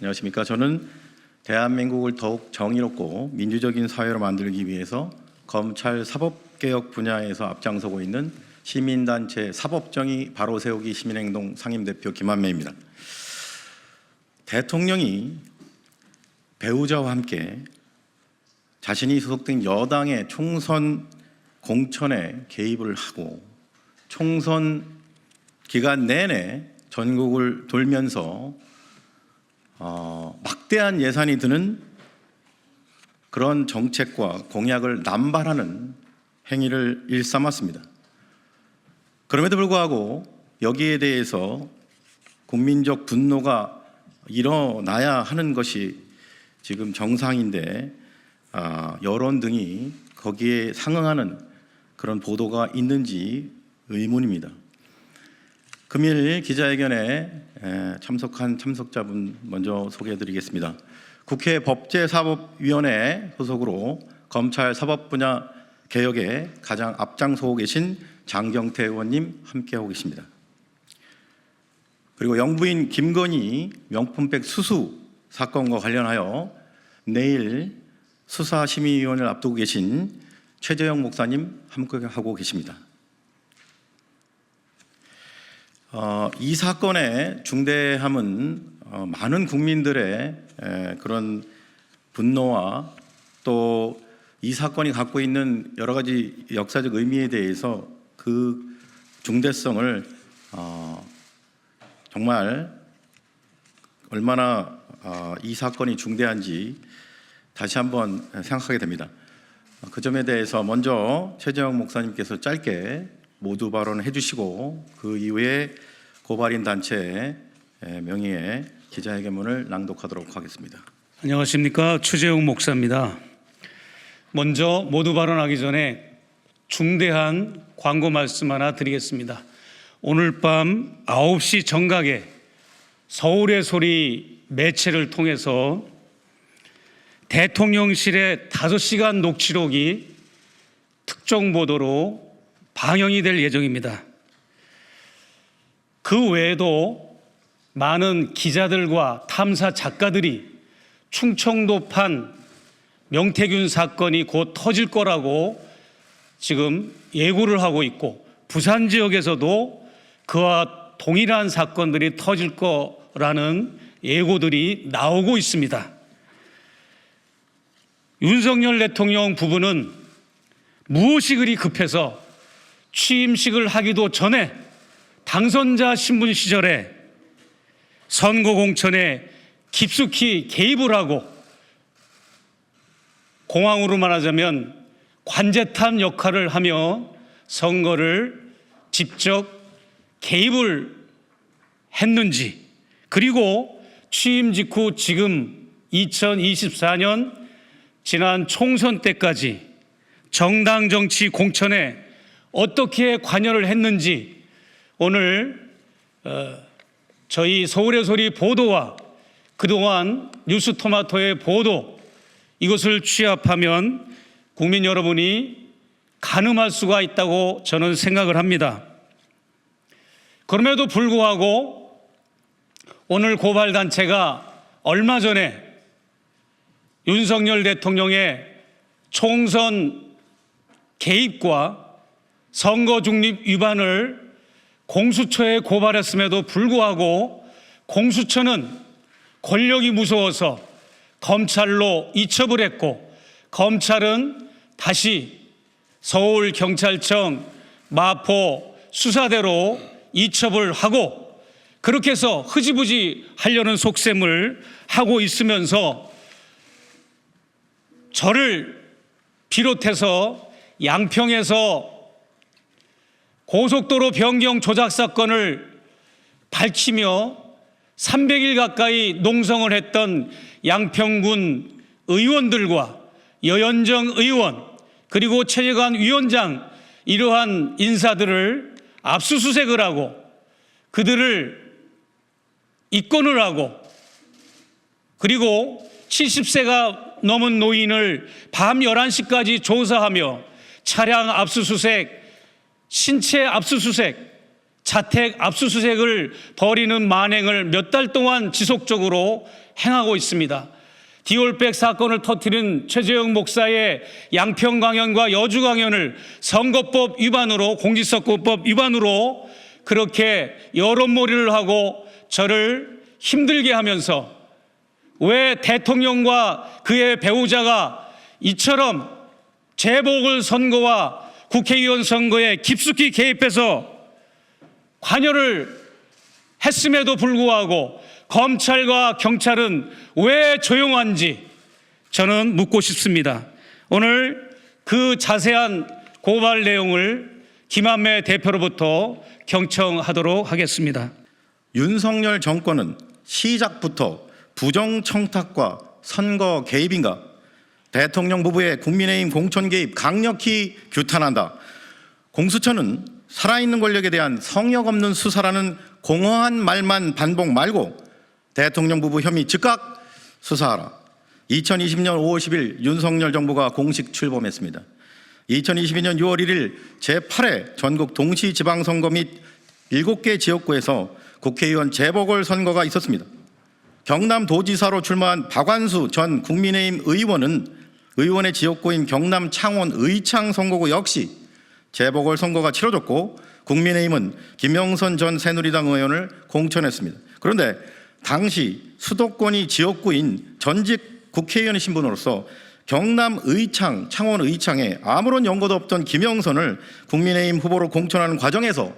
안녕하십니까. 저는 대한민국을 더욱 정의롭고 민주적인 사회로 만들기 위해서 검찰 사법개혁 분야에서 앞장서고 있는 시민단체 사법정의 바로세우기 시민행동 상임대표 김한매입니다. 대통령이 배우자와 함께 자신이 소속된 여당의 총선 공천에 개입을 하고 총선 기간 내내 전국을 돌면서 막대한 예산이 드는 그런 정책과 공약을 남발하는 행위를 일삼았습니다. 그럼에도 불구하고 여기에 대해서 국민적 분노가 일어나야 하는 것이 지금 정상인데 여론 등이 거기에 상응하는 그런 보도가 있는지 의문입니다. 금일 기자회견에 참석한 참석자분 먼저 소개해드리겠습니다. 국회 법제사법위원회 소속으로 검찰 사법 분야 개혁에 가장 앞장서고 계신 장경태 의원님 함께하고 계십니다. 그리고 영부인 김건희 명품백 수수 사건과 관련하여 내일 수사심의위원을 앞두고 계신 최재형 목사님 함께하고 계십니다. 이 사건의 중대함은 많은 국민들의 그런 분노와 또 이 사건이 갖고 있는 여러 가지 역사적 의미에 대해서 그 중대성을 정말 얼마나 이 사건이 중대한지 다시 한번 생각하게 됩니다. 그 점에 대해서 먼저 최재형 목사님께서 짧게 모두 발언을 해주시고 그 이후에 고발인 단체 명의의 기자회견문을 낭독하도록 하겠습니다. 안녕하십니까. 최재형 목사입니다. 먼저 모두 발언하기 전에 중대한 광고 말씀 하나 드리겠습니다. 오늘 밤 9시 정각에 서울의 소리 매체를 통해서 대통령실의 5시간 녹취록이 특종 보도로 방영이 될 예정입니다. 그 외에도 많은 기자들과 탐사 작가들이 충청도판 명태균 사건이 곧 터질 거라고 지금 예고를 하고 있고 부산 지역에서도 그와 동일한 사건들이 터질 거라는 예고들이 나오고 있습니다. 윤석열 대통령 부부는 무엇이 그리 급해서 취임식을 하기도 전에 당선자 신분 시절에 선거 공천에 깊숙이 개입을 하고 공항으로 말하자면 관제탑 역할을 하며 선거를 직접 개입을 했는지, 그리고 취임 직후 지금 2024년 지난 총선 때까지 정당 정치 공천에 어떻게 관여를 했는지 오늘 저희 서울의 소리 보도와 그동안 뉴스토마토의 보도, 이것을 취합하면 국민 여러분이 가늠할 수가 있다고 저는 생각을 합니다. 그럼에도 불구하고 오늘 고발단체가 얼마 전에 윤석열 대통령의 총선 개입과 선거 중립 위반을 공수처에 고발했음에도 불구하고 공수처는 권력이 무서워서 검찰로 이첩을 했고 검찰은 다시 서울경찰청 마포 수사대로 이첩을 하고 그렇게 해서 흐지부지 하려는 속셈을 하고 있으면서 저를 비롯해서 양평에서 고속도로 변경 조작 사건을 밝히며 300일 가까이 농성을 했던 양평군 의원들과 여연정 의원 그리고 최재관 위원장, 이러한 인사들을 압수수색을 하고 그들을 입건을 하고 그리고 70세가 넘은 노인을 밤 11시까지 조사하며 차량 압수수색, 신체 압수수색, 자택 압수수색을 벌이는 만행을 몇 달 동안 지속적으로 행하고 있습니다. 디올백 사건을 터뜨린 최재형 목사의 양평 강연과 여주 강연을 선거법 위반으로, 공직선거법 위반으로 그렇게 여론몰이를 하고 저를 힘들게 하면서 왜 대통령과 그의 배우자가 이처럼 재보궐선거와 국회의원 선거에 깊숙이 개입해서 관여를 했음에도 불구하고 검찰과 경찰은 왜 조용한지 저는 묻고 싶습니다. 오늘 그 자세한 고발 내용을 김한매 대표로부터 경청하도록 하겠습니다. 윤석열 정권은 시작부터 부정청탁과 선거 개입인가? 대통령 부부의 국민의힘 공천 개입 강력히 규탄한다. 공수처는 살아있는 권력에 대한 성역 없는 수사라는 공허한 말만 반복 말고 대통령 부부 혐의 즉각 수사하라. 2020년 5월 10일 윤석열 정부가 공식 출범했습니다. 2022년 6월 1일 제8회 전국 동시지방선거 및 7개 지역구에서 국회의원 재보궐선거가 있었습니다. 경남도지사로 출마한 박완수 전 국민의힘 의원은 의원의 지역구인 경남 창원 의창 선거구 역시 재보궐선거가 치러졌고 국민의힘은 김영선 전 새누리당 의원을 공천했습니다. 그런데 당시 수도권이 지역구인 전직 국회의원의 신분으로서 경남 의창, 창원 의창에 아무런 연고도 없던 김영선을 국민의힘 후보로 공천하는 과정에서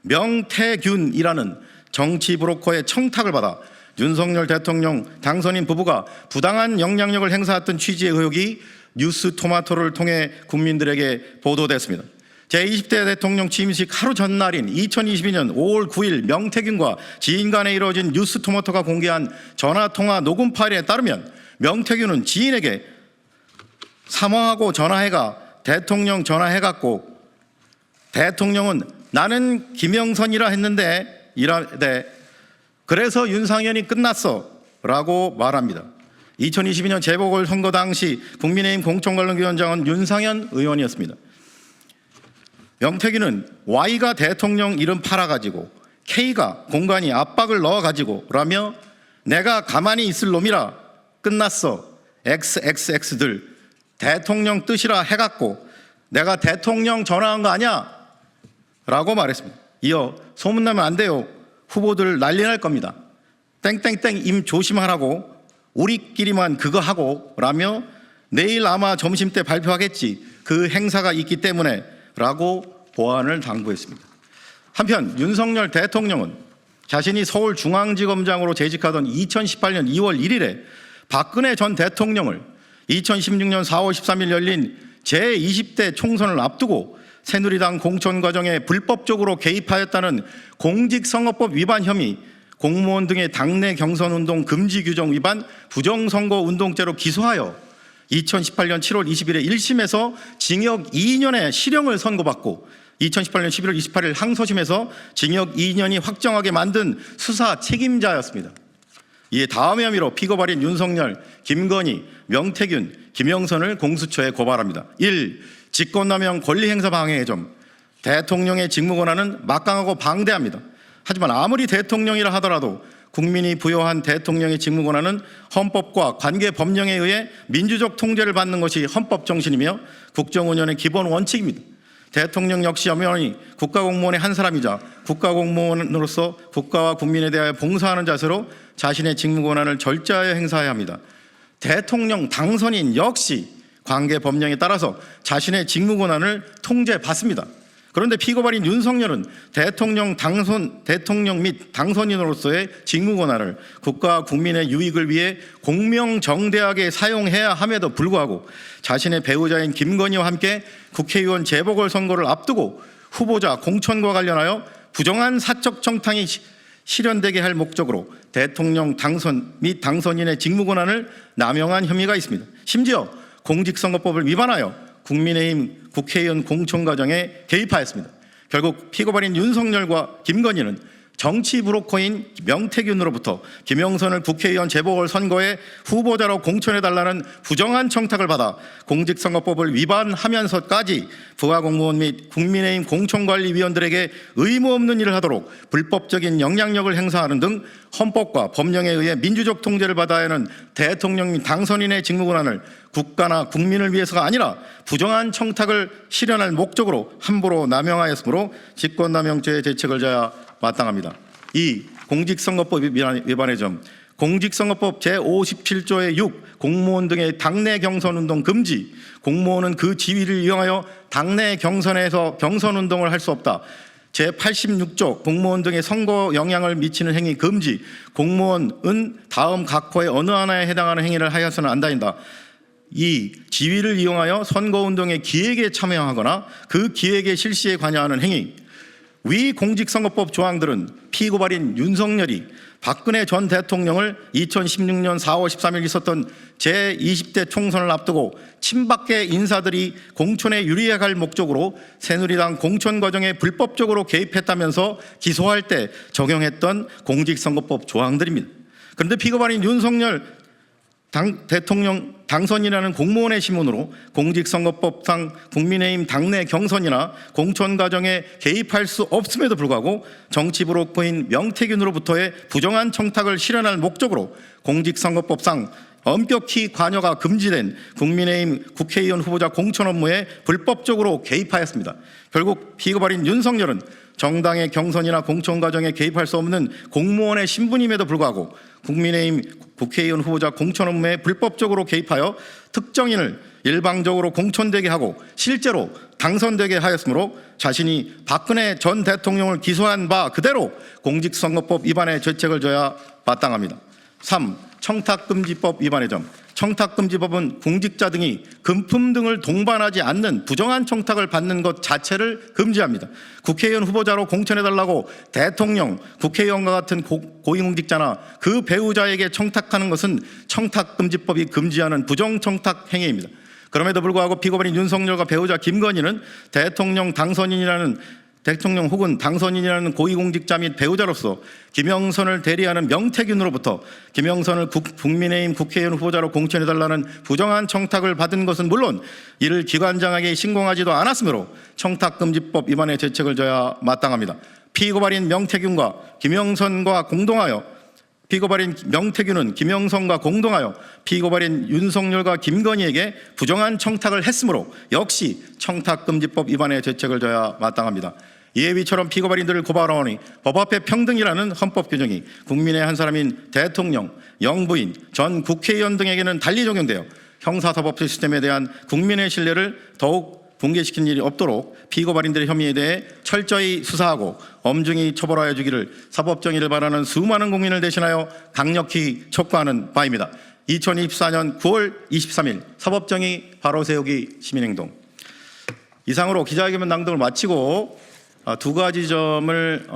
명태균이라는 정치 브로커의 청탁을 받아 윤석열 대통령 당선인 부부가 부당한 영향력을 행사했던 취지의 의혹이 뉴스토마토를 통해 국민들에게 보도됐습니다. 제20대 대통령 취임식 하루 전날인 2022년 5월 9일 명태균과 지인 간에 이루어진 뉴스토마토가 공개한 전화통화 녹음 파일에 따르면 명태균은 지인에게 사모하고 전화해가 대통령 전화해갖고 대통령은 나는 김영선이라 했는데 그래서 윤상현이 끝났어 라고 말합니다. 2022년 재보궐선거 당시 국민의힘 공천관련위원장은 윤상현 의원이었습니다. 명태균은 Y가 대통령 이름 팔아가지고 K가 공간이 압박을 넣어가지고 라며 내가 가만히 있을 놈이라 끝났어 XXX들 대통령 뜻이라 해갖고 내가 대통령 전화한 거 아니야 라고 말했습니다. 이어 소문나면 안 돼요. 후보들 난리 날 겁니다. 땡땡땡 임 조심하라고 우리끼리만 그거 하고 라며 내일 아마 점심때 발표하겠지 그 행사가 있기 때문에 라고 보안을 당부했습니다. 한편 윤석열 대통령은 자신이 서울중앙지검장으로 재직하던 2018년 2월 1일에 박근혜 전 대통령을 2016년 4월 13일 열린 제20대 총선을 앞두고 새누리당 공천 과정에 불법적으로 개입하였다는 공직선거법 위반 혐의, 공무원 등의 당내 경선운동 금지 규정 위반 부정선거운동죄로 기소하여 2018년 7월 20일에 1심에서 징역 2년의 실형을 선고받고 2018년 11월 28일 항소심에서 징역 2년이 확정하게 만든 수사 책임자였습니다. 이에 다음의 혐의로 피고 발인 윤석열, 김건희, 명태균, 김영선을 공수처에 고발합니다. 1. 직권남용 권리행사 방해의 점. 대통령의 직무권한은 막강하고 방대합니다. 하지만 아무리 대통령이라 하더라도 국민이 부여한 대통령의 직무권한은 헌법과 관계법령에 의해 민주적 통제를 받는 것이 헌법 정신이며 국정운영의 기본 원칙입니다. 대통령 역시 엄연히 국가공무원의 한 사람이자 국가공무원으로서 국가와 국민에 대하여 봉사하는 자세로 자신의 직무권한을 절제하여 행사해야 합니다. 대통령 당선인 역시 관계법령에 따라서 자신의 직무권한을 통제받습니다. 그런데 피고 발인 윤석열은 대통령 및 당선인으로서의 직무권한을 국가와 국민의 유익을 위해 공명정대하게 사용해야 함에도 불구하고 자신의 배우자인 김건희와 함께 국회의원 재보궐선거를 앞두고 후보자 공천과 관련하여 부정한 사적 청탁이 실현되게 할 목적으로 대통령 당선 및 당선인의 직무권한을 남용한 혐의가 있습니다. 심지어 공직선거법을 위반하여 국민의힘 국회의원 공천 과정에 개입하였습니다. 결국 피고 발인 윤석열과 김건희는 정치 브로커인 명태균으로부터 김영선을 국회의원 재보궐선거에 후보자로 공천해달라는 부정한 청탁을 받아 공직선거법을 위반하면서까지 부하 공무원 및 국민의힘 공천관리위원들에게 의무 없는 일을 하도록 불법적인 영향력을 행사하는 등 헌법과 법령에 의해 민주적 통제를 받아야 하는 대통령 및 당선인의 직무권한을 국가나 국민을 위해서가 아니라 부정한 청탁을 실현할 목적으로 함부로 남용하였으므로 직권남용죄의 대책을 져야 마땅합니다. 이 공직선거법 위반의 점, 공직선거법 제57조의 6 공무원 등의 당내 경선운동 금지, 공무원은 그 지위를 이용하여 당내 경선에서 경선운동을 할 수 없다. 제86조 공무원 등의 선거 영향을 미치는 행위 금지, 공무원은 다음 각호의 어느 하나에 해당하는 행위를 하여서는 안 다닌다. 이 지위를 이용하여 선거운동의 기획에 참여하거나 그 기획의 실시에 관여하는 행위, 위 공직선거법 조항들은 피고발인 윤석열이 박근혜 전 대통령을 2016년 4월 13일 있었던 제20대 총선을 앞두고 친박계 인사들이 공천에 유리할 목적으로 새누리당 공천 과정에 불법적으로 개입했다면서 기소할 때 적용했던 공직선거법 조항들입니다. 그런데 피고발인 윤석열 대통령 당선이라는 공무원의 신문으로 공직선거법상 국민의힘 당내 경선이나 공천 과정에 개입할 수 없음에도 불구하고 정치 브로커인 명태균으로부터의 부정한 청탁을 실현할 목적으로 공직선거법상 엄격히 관여가 금지된 국민의힘 국회의원 후보자 공천 업무에 불법적으로 개입하였습니다. 결국 피고발인 윤석열은 정당의 경선이나 공천 과정에 개입할 수 없는 공무원의 신분임에도 불구하고 국민의힘 국회의원 후보자 공천 업무에 불법적으로 개입하여 특정인을 일방적으로 공천되게 하고 실제로 당선되게 하였으므로 자신이 박근혜 전 대통령을 기소한 바 그대로 공직선거법 위반의 죄책을 져야 마땅합니다. 3. 청탁금지법 위반의 점. 청탁금지법은 공직자 등이 금품 등을 동반하지 않는 부정한 청탁을 받는 것 자체를 금지합니다. 국회의원 후보자로 공천해달라고 대통령, 국회의원과 같은 고위공직자나 그 배우자에게 청탁하는 것은 청탁금지법이 금지하는 부정청탁 행위입니다. 그럼에도 불구하고 피고발인 윤석열과 배우자 김건희는 대통령 혹은 당선인이라는 고위공직자 및 배우자로서 김영선을 대리하는 명태균으로부터 김영선을 국민의힘 국회의원 후보자로 공천해달라는 부정한 청탁을 받은 것은 물론 이를 기관장에게 신고하지도 않았으므로 청탁금지법 위반의 죄책을 져야 마땅합니다. 피고발인 명태균은 김영선과 공동하여 피고발인 윤석열과 김건희에게 부정한 청탁을 했으므로 역시 청탁금지법 위반의 죄책을 져야 마땅합니다. 이에 위처럼 피고발인들을 고발하오니 법 앞에 평등이라는 헌법 규정이 국민의 한 사람인 대통령, 영부인, 전 국회의원 등에게는 달리 적용되어 형사사법 시스템에 대한 국민의 신뢰를 더욱 붕괴시키는 일이 없도록 피고발인들의 혐의에 대해 철저히 수사하고 엄중히 처벌하여 주기를 사법정의를 바라는 수많은 국민을 대신하여 강력히 촉구하는 바입니다. 2024년 9월 23일 사법정의 바로 세우기 시민행동. 이상으로 기자회견 낭독을 마치고 두 가지 점을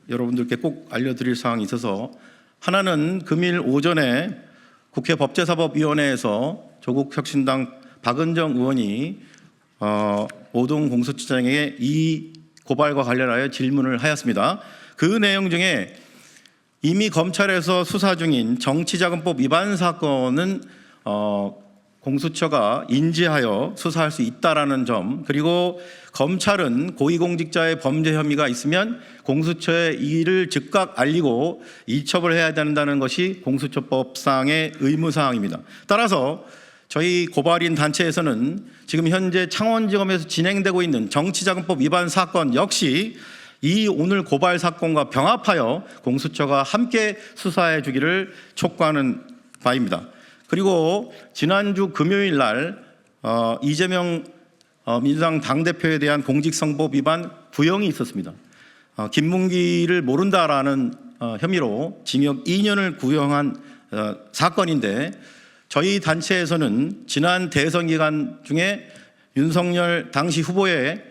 여러분들께 꼭 알려드릴 사항이 있어서, 하나는 금일 오전에 국회 법제사법위원회에서 조국 혁신당 박은정 의원이 오동 공수처장에게 이 고발과 관련하여 질문을 하였습니다. 그 내용 중에 이미 검찰에서 수사 중인 정치자금법 위반 사건은 공수처가 인지하여 수사할 수 있다라는 점, 그리고 검찰은 고위공직자의 범죄 혐의가 있으면 공수처에 이를 즉각 알리고 이첩을 해야 된다는 것이 공수처법상의 의무사항입니다. 따라서 저희 고발인 단체에서는 지금 현재 창원지검에서 진행되고 있는 정치자금법 위반 사건 역시 이 오늘 고발 사건과 병합하여 공수처가 함께 수사해 주기를 촉구하는 바입니다. 그리고 지난주 금요일 날 이재명 민주당 당대표에 대한 공직선거법 위반 구형이 있었습니다. 김문기를 모른다라는 혐의로 징역 2년을 구형한 사건인데, 저희 단체에서는 지난 대선 기간 중에 윤석열 당시 후보의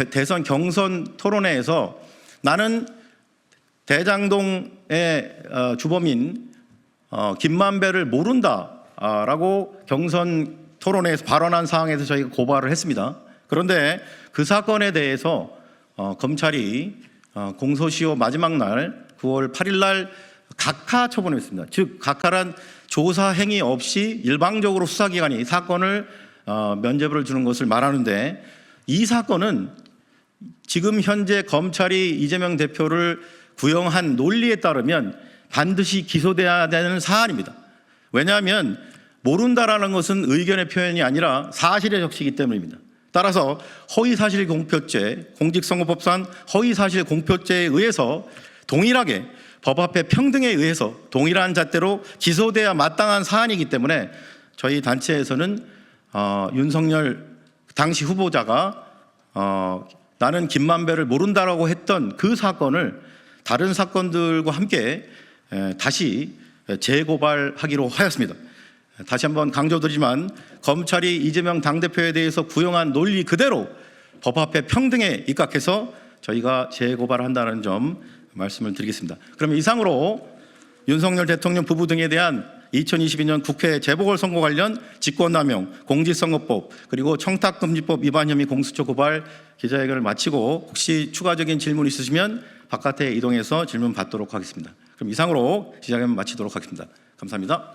대선 경선 토론회에서 나는 대장동의 주범인 김만배를 모른다라고 경선 토론회에서 발언한 사항에서 저희가 고발을 했습니다. 그런데 그 사건에 대해서 검찰이 공소시효 마지막 날 9월 8일 날 각하 처분했습니다. 즉 각하란 조사 행위 없이 일방적으로 수사기관이 사건을 면죄부를 주는 것을 말하는데, 이 사건은 지금 현재 검찰이 이재명 대표를 구형한 논리에 따르면 반드시 기소돼야 되는 사안입니다. 왜냐하면 모른다라는 것은 의견의 표현이 아니라 사실의 적시이기 때문입니다. 따라서 허위사실공표죄, 공직선거법상 허위사실공표죄에 의해서 동일하게 법 앞에 평등에 의해서 동일한 잣대로 기소돼야 마땅한 사안이기 때문에 저희 단체에서는 윤석열 당시 후보자가 나는 김만배를 모른다라고 했던 그 사건을 다른 사건들과 함께 다시 재고발하기로 하였습니다. 다시 한번 강조드리지만 검찰이 이재명 당대표에 대해서 구형한 논리 그대로 법 앞에 평등에 입각해서 저희가 재고발한다는 점 말씀을 드리겠습니다. 그러면 이상으로 윤석열 대통령 부부 등에 대한 2022년 국회 재보궐선거 관련 직권남용, 공직선거법 그리고 청탁금지법 위반 혐의 공수처 고발 기자회견을 마치고 혹시 추가적인 질문 있으시면 바깥에 이동해서 질문 받도록 하겠습니다. 그럼 이상으로 기자회견 마치도록 하겠습니다. 감사합니다.